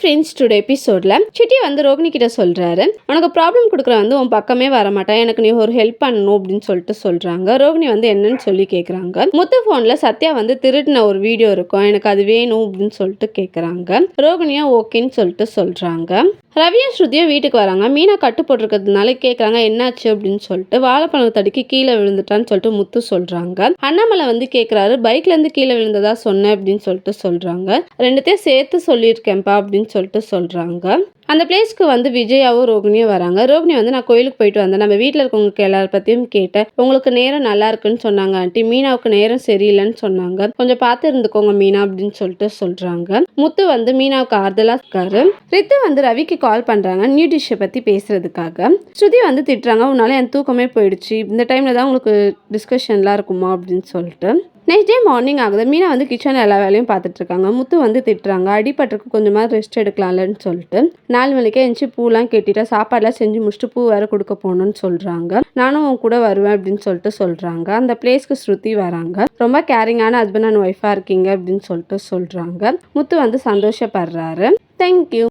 Friends, today எபிசோட்ல city வந்து ரோகிணி கிட்ட சொல்றாரு, உனக்கு ப்ராப்ளம் கொடுக்குற வந்து உன் பக்கமே வரமாட்டேன், எனக்கு நீ ஒரு ஹெல்ப் பண்ணணும் அப்படின்னு சொல்லிட்டு சொல்றாங்க. ரோகிணி வந்து என்னன்னு சொல்லி கேட்குறாங்க. முத்து ஃபோன்ல சத்யா வந்து திருடின ஒரு வீடியோ இருக்கும், எனக்கு அது வேணும் அப்படின்னு சொல்லிட்டு கேட்குறாங்க. ரோகிணியா ஓகேன்னு சொல்லிட்டு சொல்றாங்க. ரவியும் ஸ்ருதியும் வீட்டுக்கு வராங்க. மீனா கட்டு போட்டிருக்கிறதுனால கேட்குறாங்க என்னாச்சு அப்படின்னு சொல்லிட்டு. வாழைப்பழம் தடுக்கி கீழே விழுந்துட்டான்னு சொல்லிட்டு முத்து சொல்றாங்க. அண்ணாமலை வந்து கேட்குறாரு, பைக்ல இருந்து கீழே விழுந்ததா சொன்னேன் அப்படின்னு சொல்லிட்டு சொல்றாங்க. ரெண்டுத்தையும் சேர்த்து சொல்லியிருக்கேன்ப்பா அப்படின்னு சொல்லிட்டு சொல்றாங்க. அந்த பிளேஸ்க்கு வந்து விஜயாவும் ரோகிணியும் வராங்க. ரோகிணி வந்து நான் கோயிலுக்கு போயிட்டு வந்தேன், நம்ம வீட்டில் இருக்கவங்களுக்கு எல்லார பற்றியும் கேட்டேன், உங்களுக்கு நேரம் நல்லா இருக்குன்னு சொன்னாங்க ஆண்டி, மீனாவுக்கு நேரம் சரியில்லைன்னு சொன்னாங்க, கொஞ்சம் பார்த்து இருந்துக்கோங்க மீனா அப்படின்னு சொல்லிட்டு சொல்றாங்க. முத்து வந்து மீனாவுக்கு ஆறுதலா இருக்காரு. ரித்து வந்து ரவிக்கு கால் பண்றாங்க நியூ டிஷ்ஷை பத்தி பேசுறதுக்காக. ஸ்ருதி வந்து திட்டுறாங்க, உன்னால என் தூக்கமே போயிடுச்சு, இந்த டைம்ல தான் உங்களுக்கு டிஸ்கஷன்லாம் இருக்குமா அப்படின்னு சொல்லிட்டு. நெக்ஸ்ட் டே மார்னிங் ஆகுது. மீனா வந்து கிச்சனில் எல்லா வேலையும் பார்த்துட்டு இருக்காங்க. முத்து வந்து திட்டுறாங்க, அடிபட்டிருக்கு, கொஞ்சமாக ரெஸ்ட் எடுக்கலாம்லன்னு சொல்லிட்டு. 4 மணிக்கே எழுந்துச்சி பூலாம் கட்டிட்டா, சாப்பாடுலாம் செஞ்சு முடிச்சுட்டு பூ வேற கொடுக்க போகணும்னு சொல்றாங்க. நானும் உன் கூட வருவேன் அப்படின்னு சொல்லிட்டு சொல்றாங்க. அந்த பிளேஸ்க்கு ஸ்ருதி வராங்க. ரொம்ப கேரிங்கான ஹஸ்பண்ட் அண்ட் ஒய்ஃபா இருக்கீங்க அப்படின்னு சொல்லிட்டு சொல்றாங்க. முத்து வந்து சந்தோஷப்படுறாரு. தேங்க்யூ.